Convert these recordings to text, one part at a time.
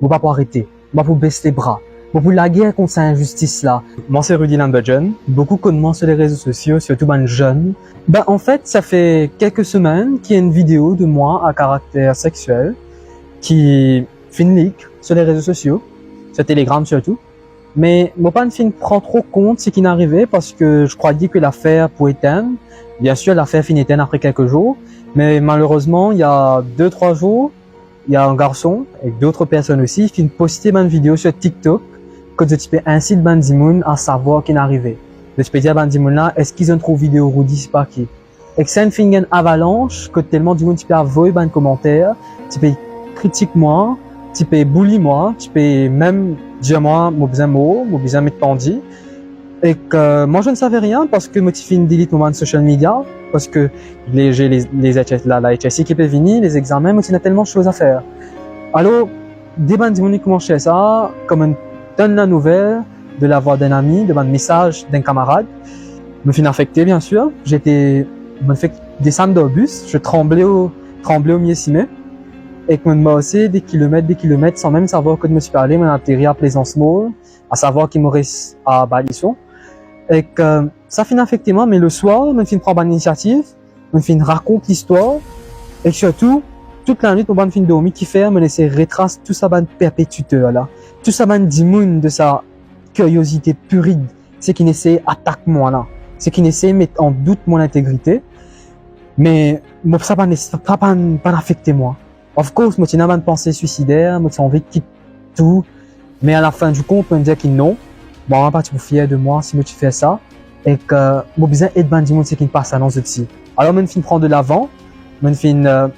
on va pas arrêter, on va pour baisser les bras, on va pour la guerre contre cette injustice-là. Moi, c'est Rudy Lambertson. Beaucoup connaissent moi sur les réseaux sociaux, surtout ben jeunes. Ben, en fait, ça fait quelques semaines qu'il y a une vidéo de moi à caractère sexuel qui fait une leak sur les réseaux sociaux, sur Telegram surtout. Mais mon pas ne prend trop compte ce qui n'est arrivé parce que je croyais que l'affaire pourrait éteindre. Bien sûr, l'affaire finit éteindre après quelques jours. Mais malheureusement, il y a 2-3 jours, il y a un garçon et d'autres personnes aussi qui ont posté une vidéo sur TikTok que je peux inciter Bandimoun à savoir ce qui est arrivé. Je peux dire Bandimoun là, est-ce qu'ils ont trouvé vidéo Rudy c'est pas qui? Et que c'est une avalanche que tellement du monde tu peux avoir un commentaire, tu peux critiquer moi, tu peux bully moi, tu peux même dire moi, mon besoin mot, mon besoin mettre tandi. Et que moi je ne savais rien parce que moi tu fais une delete moment de social media, parce que j'ai la HSI qui peut venir, les examens, moi tu as tellement de choses à faire. Alors, des bandits qui commencent ça, comme on donne la nouvelle de la voix d'un ami, de un message d'un camarade, me fait affecté bien sûr. Me fait descendre dans le bus, je tremblais au milieu cimé. Et que m'a aussi des kilomètres, sans même savoir que je me suis parlé, m'a atterri à Plaisance Mall, à savoir qu'il me reste à Balisson. Et que ça finit affecté moi, mais le soir, je me prendre une initiative, je me raconte l'histoire, et surtout, toute la nuit, je me dormir, qui fait, me laisser retracer tout ça, perpétuteur, là. Tout ça, d'immun de sa curiosité puride, c'est qui essaie attaque moi, là. C'est qui essaie mettre en doute mon intégrité. Mais, ça pas affecté moi. Of course, moi, j'ai une pensée suicidaire, moi, j'ai envie de quitter tout. Mais à la fin du compte, on me dit que non. Bon, on va pas être fier de moi si moi tu fais ça. Et que, moi, besoin d'être bandimoun, c'est qu'il passe à l'annonce dessus. Alors, moi, je prends de l'avant. Moi, je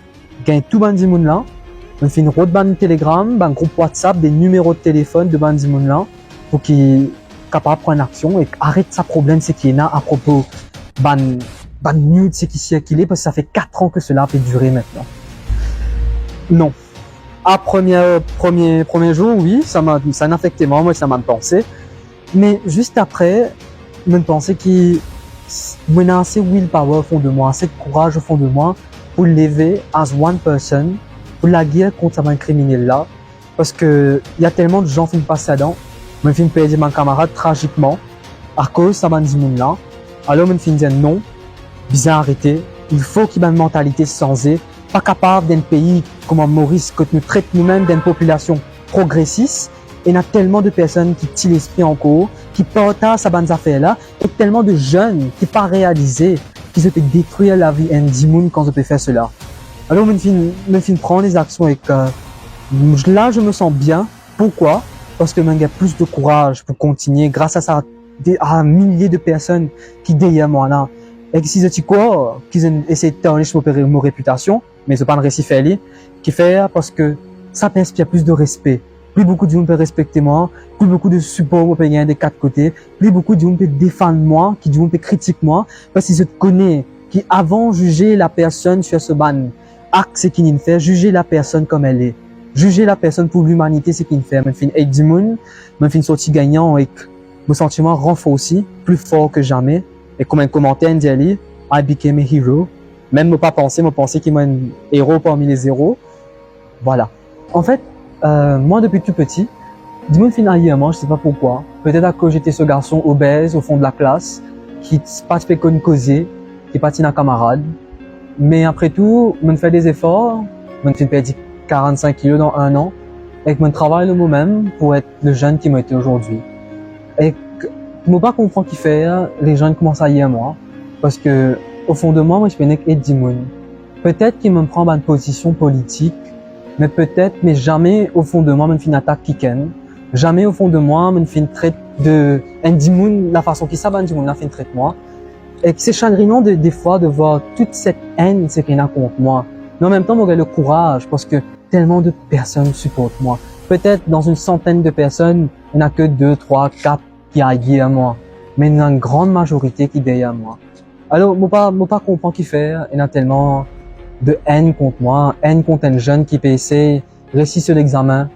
gagne tout bandimoun là. Moi, je une route band Telegram, un groupe WhatsApp, des numéros de téléphone de bandimoun là. Pour qu'il capable de prendre action et arrête sa problème, c'est qu'il y en a à propos ban nude, c'est qui circulait, parce que ça fait 4 ans que cela peut durer maintenant. Non. À premier jour, oui, ça m'a affecté moi, ça m'a pensé. Mais juste après, je me pensais qu'il y a assez willpower au fond de moi, assez de courage au fond de moi pour lever as one person, pour la guerre contre un criminel là. Parce que il y a tellement de gens qui me passent là-dedans. Je me suis perdu mon camarade tragiquement à cause de ce monde là. Alors je me suis dit non, bizarre arrêter. Il faut qu'il y ait une mentalité sensée. Pas capable d'un pays comme Maurice que nous traite nous-mêmes d'une population progressiste. Et il y a tellement de personnes qui tirent l'esprit en cours, qui partagent ces bonnes affaires-là, et tellement de jeunes qui pas réalisé qu'ils ont détruire la vie d'un monde quand ils peuvent faire cela. Alors, je me prendre les actions et que là, je me sens bien. Pourquoi? Parce que j'ai plus de courage pour continuer grâce à ça, à milliers de personnes qui derrière moi là. Et que si je dis quoi, qu'ils ont essayé de tarnisser ma réputation, mais c'est pas un récit fait, qui fait parce que ça m'inspire plus de respect. Plus beaucoup de gens peuvent respecter moi, plus beaucoup de support peuvent gagner des 4 côtés, plus beaucoup de gens peuvent défendre moi, qui de gens peuvent critiquer moi, parce qu'ils se connaissent, qui avant juger la personne sur ce ban acte ce qu'il fait, juger la personne comme elle est, juger la personne pour l'humanité ce qu'il fait. Je fais aide du monde, je fais une sortie gagnant et mon sentiment renforcé, plus fort que jamais. Et comme un commentaire dit, I became a hero. Même ne pas penser, qu'il y a un héros parmi les héros. Voilà. En fait, moi depuis tout petit, du monde finit à moi, je sais pas pourquoi. Peut-être à cause j'étais ce garçon obèse au fond de la classe, qui pas fait qu'on causer, qui patine à camarade. Mais après tout, je fais des efforts, je fais perdre 45 kilos dans 1 an, et que je travaille le moi-même pour être le jeune qui m'a été aujourd'hui. Et je ne pas comprendre qui fait, les gens commencent à y à moi, parce que au fond de moi, je connais qu'Eddie Moon. Peut-être qu'il me prend une position politique, mais jamais au fond de moi, je me fais une attaque kicken. Jamais au fond de moi, je me fais une traite de Andy Moon, la façon qu'il s'abat Andy Moon, fait une traite moi. Et c'est chagrinant des fois de voir toute cette haine qu'il y a contre moi. Mais en même temps, j'ai le courage parce que tellement de personnes supportent moi. Peut-être dans une centaine de personnes, il n'y en a que 2, 3, 4 qui aillent à moi. Mais il y a une grande majorité qui est derrière moi. Alors, moi pas comprendre qui faire. Il y a tellement de haine contre moi, haine contre un jeune qui peut essayer de réussir sur l'examen.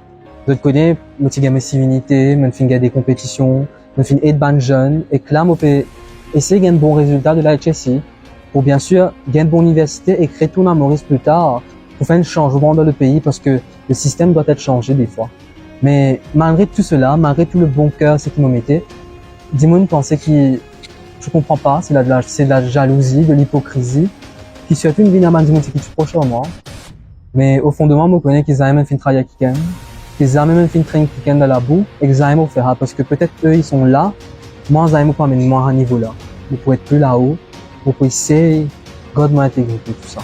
Je connais, je gagne mes civilités, je fais des compétitions, je fais aider ban jeune, et que là, je peux essayer de gagner un bon résultat de la HSI, pour bien sûr gagner une bonne université et créer tout à Maurice plus tard, pour faire un changement dans le pays, parce que le système doit être changé des fois. Mais malgré tout cela, malgré tout le bon cœur, c'est qu'ils me mettaient, Dimon pensait je comprends pas, c'est de la jalousie, de l'hypocrisie, qui surtout une vie n'a Dimon, c'est qui tu proche de moi. Mais au fond de moi, je connais qu'ils ont même fait travailler avec quelqu'un, qu'ils ont même fait train quelqu'un dans la boue, et qu'ils ont même faire, parce que peut-être eux, ils sont là, moi, ils ont pas amené moi à un niveau là. Vous pouvez être plus là-haut, vous pouvez essayer, God m'a intégrité, tout ça.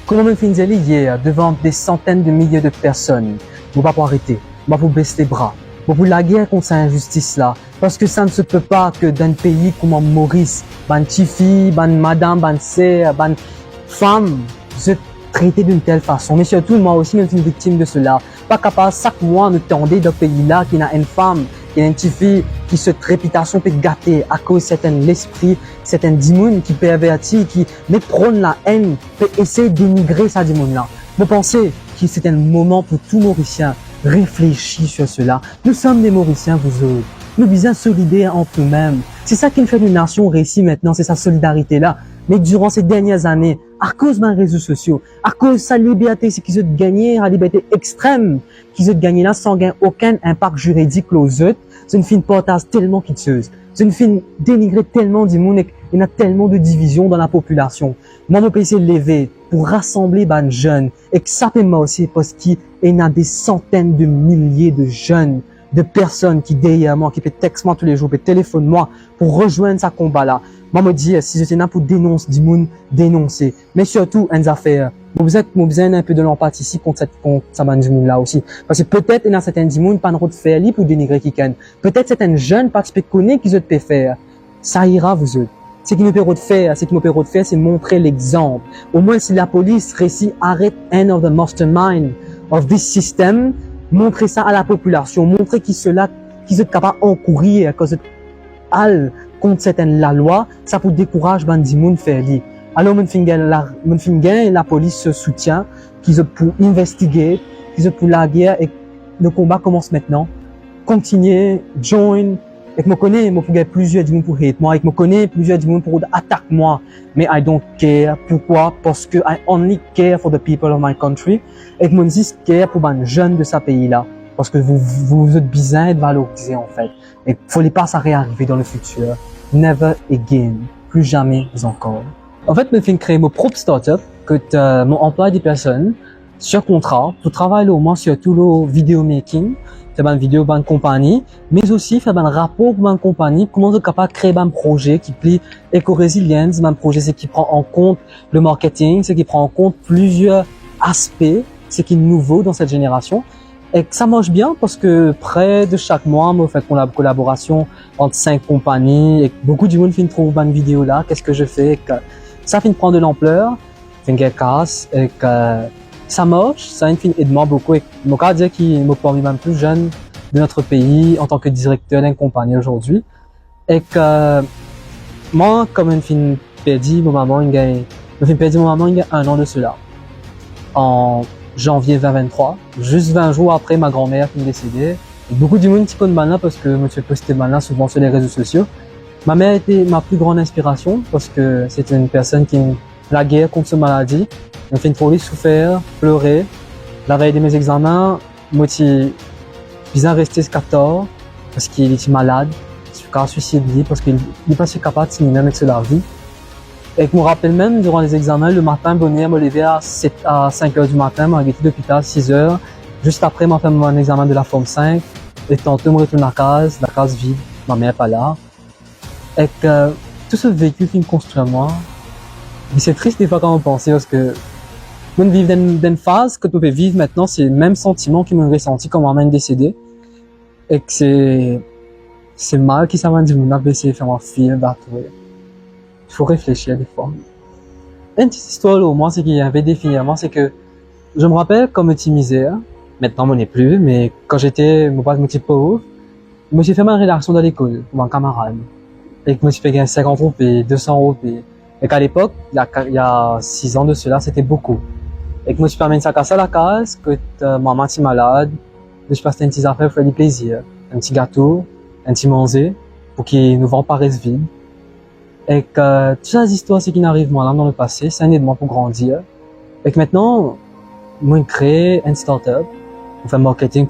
Comment me fait dire hier, devant des centaines de milliers de personnes, vous ne pouvez pas arrêter, vous pouvez baisser les bras, vous pouvez la guerre contre cette injustice là, parce que ça ne se peut pas que dans un pays comme Maurice, ban tifi, ban madame, ban sœur, ban femme, vous êtes traité d'une telle façon. Mais surtout, moi aussi, même une victime de cela. Pas capable, chaque mois, nous tendez dans ce pays là, qui a une femme, qui a une petite fille, qui cette réputation peut gâter à cause de certain l'esprit, certain démon qui pervertit, qui met prône la haine, peut essayer de dénigrer sa démon là. Vous pensez que c'est un moment pour tout Mauricien réfléchir sur cela. Nous sommes des Mauriciens, vous autres. Nous sommes solidaires entre nous-mêmes. C'est ça qui nous fait une nation réussie maintenant, c'est sa solidarité là. Mais durant ces dernières années, à cause des réseaux sociaux, à cause de sa liberté, c'est qu'ils ont gagné la liberté extrême, qu'ils ont gagné là sans gagner aucun impact juridique aux autres. C'est une fine portage tellement quitteuse. C'est une fine dénigrée tellement du monde et il y a tellement de divisions dans la population. Moi, je peux essayer de lever pour rassembler les jeunes et que ça fait moi aussi parce qu'il y a des centaines de milliers de jeunes, de personnes qui derrière moi, qui peuvent texter moi tous les jours, qui téléphonent moi pour rejoindre ce combat-là. Moi, me dis, si j'étais là pour dénoncer du monde, dénoncer. Mais surtout, une affaire. Vous êtes besoin un peu de l'empathie ici contre ça du monde là aussi. Parce que peut-être, il y a certains du monde, pas de route faire pour dénigrer quelqu'un. Peut-être, c'est un jeune, pas de connaître qu'ils peuvent faire. Ça ira, vous autres. Ce qui me permet de faire, c'est montrer l'exemple. Au moins, si la police réussit à arrêter un of the mastermind of this system, montrer ça à la population, montrer qu'ils sont capables d'encourir à cause de contre certaines la loi, ça pour décourager bandi moun faire li. Alors mon finger la police se soutient, qu'ils ont pour investiguer, qu'ils ont pour la guerre et le combat commence maintenant. Continuer, join, et que me connais, moi pour gagner plusieurs du monde pour hate moi, et que me connais plusieurs du monde pour attaquer moi, mais I don't care. Pourquoi? Parce que I only care for the people of my country, et que mon dis care pour les jeunes de ce pays-là. Parce que vous êtes besoin de valoriser en fait. Et faut les pas ça réarriver dans le futur. Never again. Plus jamais encore. En fait, je vais créer mon propre startup que mon emploi des personnes sur contrat pour travailler au moins sur tout le vidéo making, faire une vidéo pour une compagnie, mais aussi faire un rapport pour une compagnie, comment on est capable de créer un projet qui plie éco-résilience, un projet c'est qui prend en compte le marketing, c'est qui prend en compte plusieurs aspects, c'est qui est nouveau dans cette génération. Et que ça marche bien parce que près de chaque mois, on fait une collaboration entre 5 compagnies et beaucoup de monde finit trouver une vidéo là. Qu'est-ce que je fais? Et que ça finit prendre de l'ampleur, fait casse et que ça marche, ça aide moi beaucoup. Et mon cas dire qu'il me parmi même plus jeune de notre pays en tant que directeur d'une compagnie aujourd'hui. Et que moi, comme une fin perdu mon maman, il y a 1 an de cela. En janvier 2023, juste 20 jours après ma grand-mère qui est décédée. Beaucoup de monde qui connaît maintenant parce que je me suis posté maintenant souvent sur les réseaux sociaux. Ma mère était ma plus grande inspiration parce que c'était une personne qui la guerre contre cette maladie. Elle fait une folie, souffert, pleurer. La veille de mes examens, moi j'ai bien resté ce 14 parce qu'il était malade. Je suis qu'à suicider parce qu'il n'est pas si capable de même avec la vie. Et je me rappelle même, durant les examens, le matin, bonheur, me lever à 5 heures du matin, m'arrêter d'hôpital à 6 heures. Juste après, m'a fait mon examen de la forme 5. Et tantôt, me retourne à la case vide, ma mère pas là. Et que tout ce vécu qui me construit à moi, mais c'est triste des fois quand on pense, parce que, même vivre dans une phase que tu peux vivre maintenant, c'est le même sentiment qui me ressenti quand maman est décédée. Et que c'est mal qui s'avance du monde à baisser, faire un film, battre. Il faut réfléchir des fois. Une petite histoire au moins, c'est qu'il y avait définitivement, c'est que je me rappelle comme petit misère, maintenant on n'est plus, mais quand j'étais mon petit pauvre, je me suis fait ma rédaction dans l'école pour un camarade. Et que je me suis fait gagner 50 roupies, 200 roupies. Et qu'à l'époque, il y a 6 ans de cela, c'était beaucoup. Et que je me suis permis de ça à la case, que maman est malade, je passe une petite affaire pour faire du plaisir. Un petit gâteau, un petit manger, pour qu'il ne vend pas reste vide. Et que toutes ces histoires, c'est qui n'arrivent moi là dans le passé, ça aide moi pour grandir. Et que maintenant, moi, je crée une startup, on fait marketing